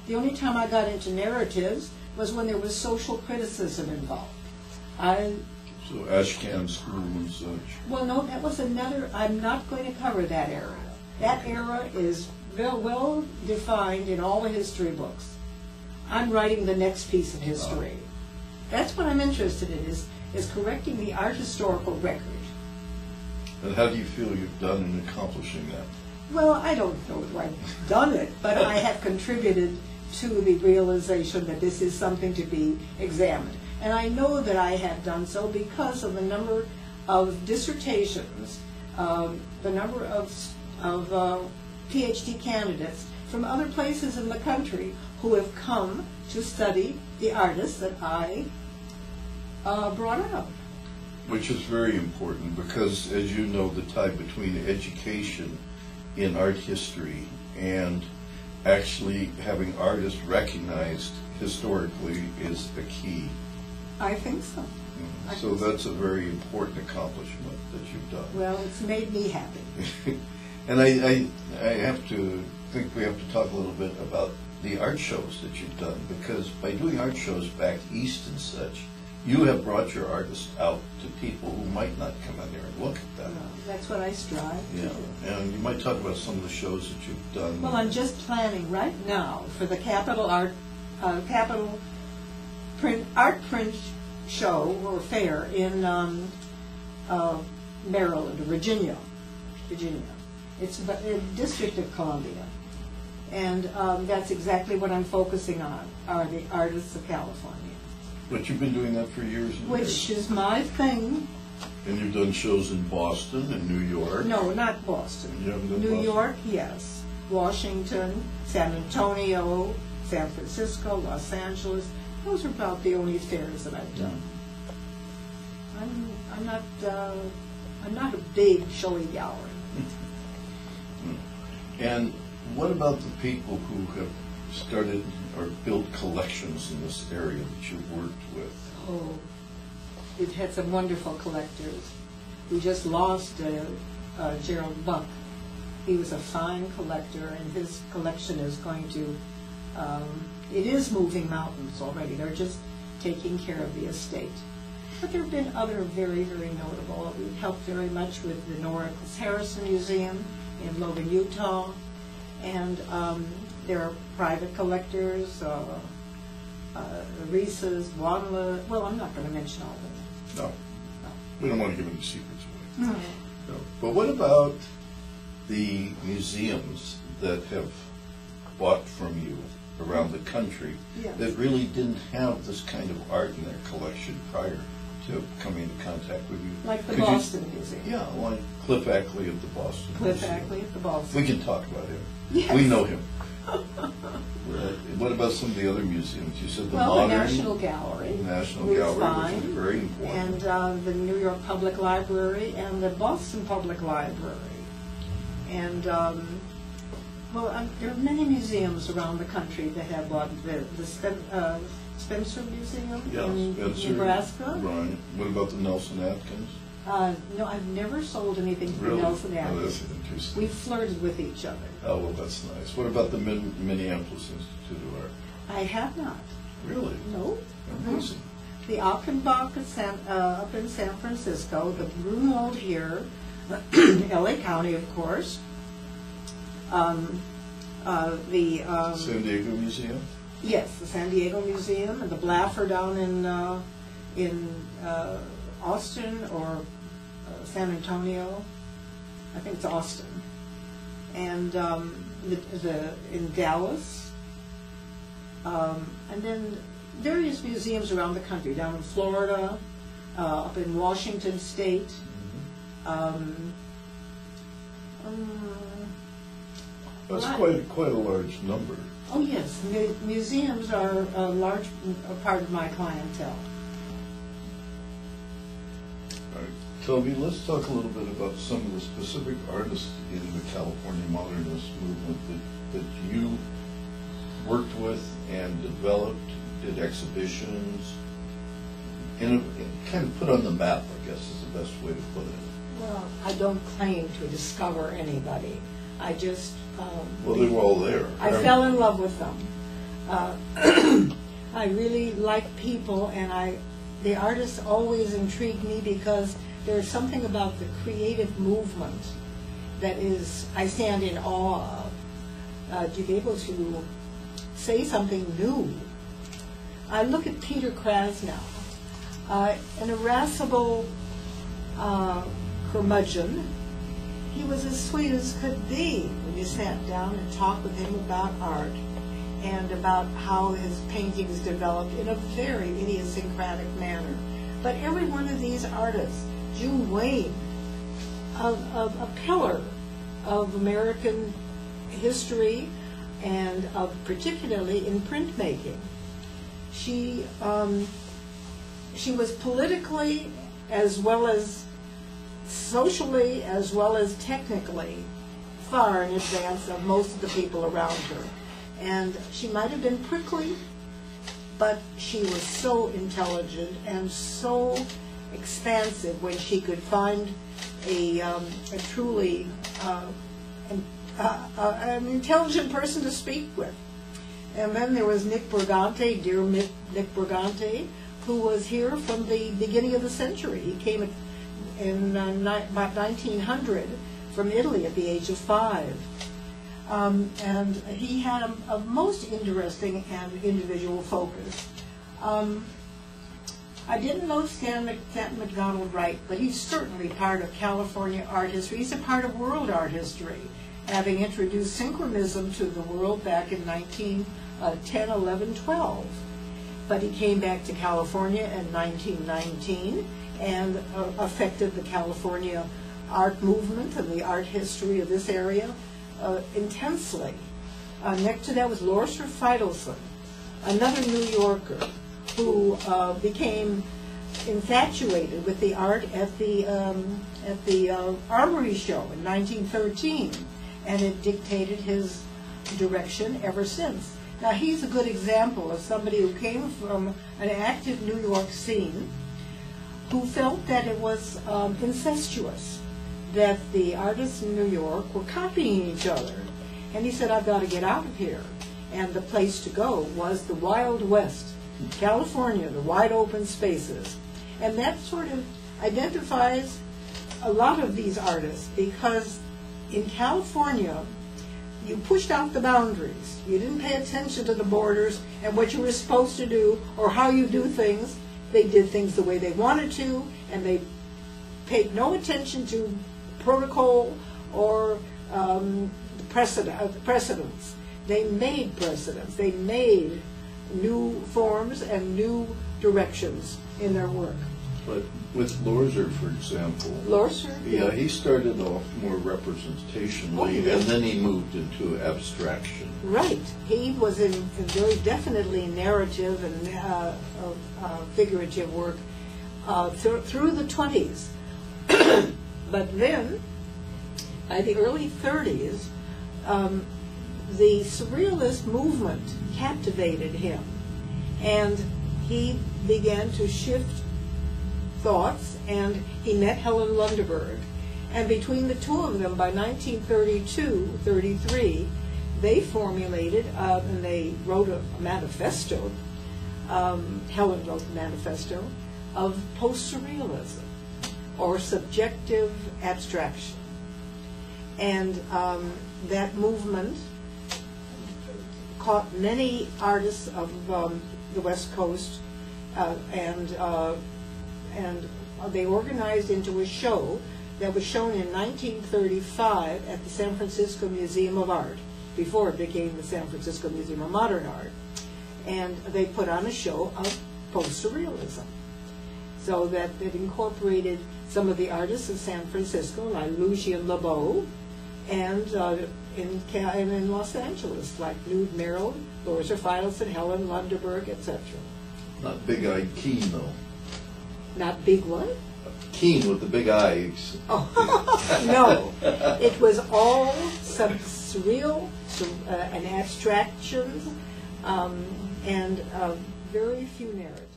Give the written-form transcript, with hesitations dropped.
The only time I got into narratives was when there was social criticism involved. So Ashcan School and such. Well, no, that was another, I'm not going to cover that era. That era is well defined in all the history books. I'm writing the next piece of history. That's what I'm interested in, is correcting the art historical record. And how do you feel you've done in accomplishing that? Well, I don't know if I've done it, but I have contributed to the realization that this is something to be examined. And I know that I have done so because of the number of dissertations, the number of PhD candidates from other places in the country who have come to study the artists that I brought out. Which is very important because, as you know, the tie between education in art history and actually having artists recognized historically is the key. I think so. So that's a very important accomplishment that you've done. Well, it's made me happy. And I have to think we have to talk a little bit about the art shows that you've done, because by doing art shows back east and such, you have brought your artists out to people who might not come in there and look at them. Well, that's what I strive to do. And you might talk about some of the shows that you've done. Well, I'm just planning right now for the Capitol Art Print show or fair in Maryland, Virginia. It's the District of Columbia, and that's exactly what I'm focusing on, are the artists of California. But you've been doing that for years and Which years. is my thing. And you've done shows in Boston and New York. No, not Boston. You haven't done New Boston? York, yes. Washington, San Antonio, San Francisco, Los Angeles. Those are about the only fairs that I've done. I'm not a big showy gallery. And what about the people who have started or built collections in this area that you've worked with? Oh, we've had some wonderful collectors. We just lost Gerald Buck. He was a fine collector, and his collection is going to, it is moving mountains already. They're just taking care of the estate. But there have been other very, very notable. We helped very much with the Norris Harrison Museum in Logan, Utah. And there are private collectors, Reese's, Wanla. Well, I'm not going to mention all of them. No. We don't want to give any secrets away. No. No. But what about the museums that have bought from you around the country Yes. that really didn't have this kind of art in their collection prior to coming into contact with you? Like the Could Boston Museum. Yeah, like Cliff Ackley at the Boston Cliff Museum. Ackley at the Boston. We can talk about him. Yes. We know him. What about some of the other museums? You said the Well, Modern. the National Gallery. The National was Gallery, fine. which is very important. And the New York Public Library and the Boston Public Library. And, there are many museums around the country that have bought the Spencer Museum in Spencer, Nebraska. Right. What about the Nelson Atkins? No, I've never sold anything to Really? Nelson Oh, Atkins. that's interesting. We flirted with each other. Oh, well, that's nice. What about the Minneapolis Institute of Art? I have not. Really? No. Amazing. The Achenbach up in San Francisco, the Grunwald here, LA County, of course. The San Diego Museum? Yes, the San Diego Museum, and the Blaffer down in Austin or San Antonio. I think it's Austin. And in Dallas. And then various museums around the country, down in Florida, up in Washington State. That's quite a large number. Oh yes, museums are a large part of my clientele. All right. Toby, let's talk a little bit about some of the specific artists in the California modernist movement that you worked with and developed, did exhibitions, and kind of put on the map, I guess is the best way to put it. Well, I don't claim to discover anybody. I just... Well, they were all there. I fell in love with them. Uh, I really like people, and the artists always intrigue me because there's something about the creative movement that I stand in awe of. To be able to say something new. I look at Peter Krasnow, an irascible curmudgeon. He was as sweet as could be when you sat down and talked with him about art and about how his paintings developed in a very idiosyncratic manner. But every one of these artists, June Wayne, a pillar of American history and of particularly in printmaking. She was politically as well as socially as well as technically far in advance of most of the people around her. And she might have been prickly, but she was so intelligent and so expansive when she could find a truly an intelligent person to speak with. And then there was Nick Brigante, dear Nick Brigante, who was here from the beginning of the century. He came in about 1900 from Italy at the age of 5. And he had a most interesting and individual focus. I didn't know Stanton McDonald Wright, but he's certainly part of California art history. He's a part of world art history, having introduced synchronism to the world back in 1910, 11, 12. But he came back to California in 1919 and affected the California art movement and the art history of this area intensely. Next to that was Lorcer Feidelson, another New Yorker who became infatuated with the art at the Armory Show in 1913, and it dictated his direction ever since. Now he's a good example of somebody who came from an active New York scene who felt that it was incestuous, that the artists in New York were copying each other. And he said, I've got to get out of here. And the place to go was the Wild West, California, the wide open spaces. And that sort of identifies a lot of these artists, because in California, you pushed out the boundaries. You didn't pay attention to the borders and what you were supposed to do or how you do things. They did things the way they wanted to, and they paid no attention to protocol or precedents. They made precedents. They made new forms and new directions in their work. But with Lorzer, for example, Lorzer, yeah, he started off more representationally, and then he moved into abstraction. Right. He was in very definitely narrative and figurative work through the 20s. But then, by the early 30s, the Surrealist movement captivated him, and he began to shift thoughts, and he met Helen Lundeberg. And between the two of them, by 1932-33, they formulated and they wrote a manifesto. Helen wrote the manifesto of post-surrealism, or subjective abstraction. And that movement caught many artists of the West Coast, and they organized into a show that was shown in 1935 at the San Francisco Museum of Art, before it became the San Francisco Museum of Modern Art. And they put on a show of post-surrealism, so that it incorporated some of the artists of San Francisco, like Lucien Lebeau, and in Los Angeles, like Nude Merrill, Lorzer Feidelson, Helen Lundeberg, etc. Not Big-Eyed Keen, though. Not big one? Keen with the big eyes. Oh, no. It was all surreal and abstractions, and very few narratives.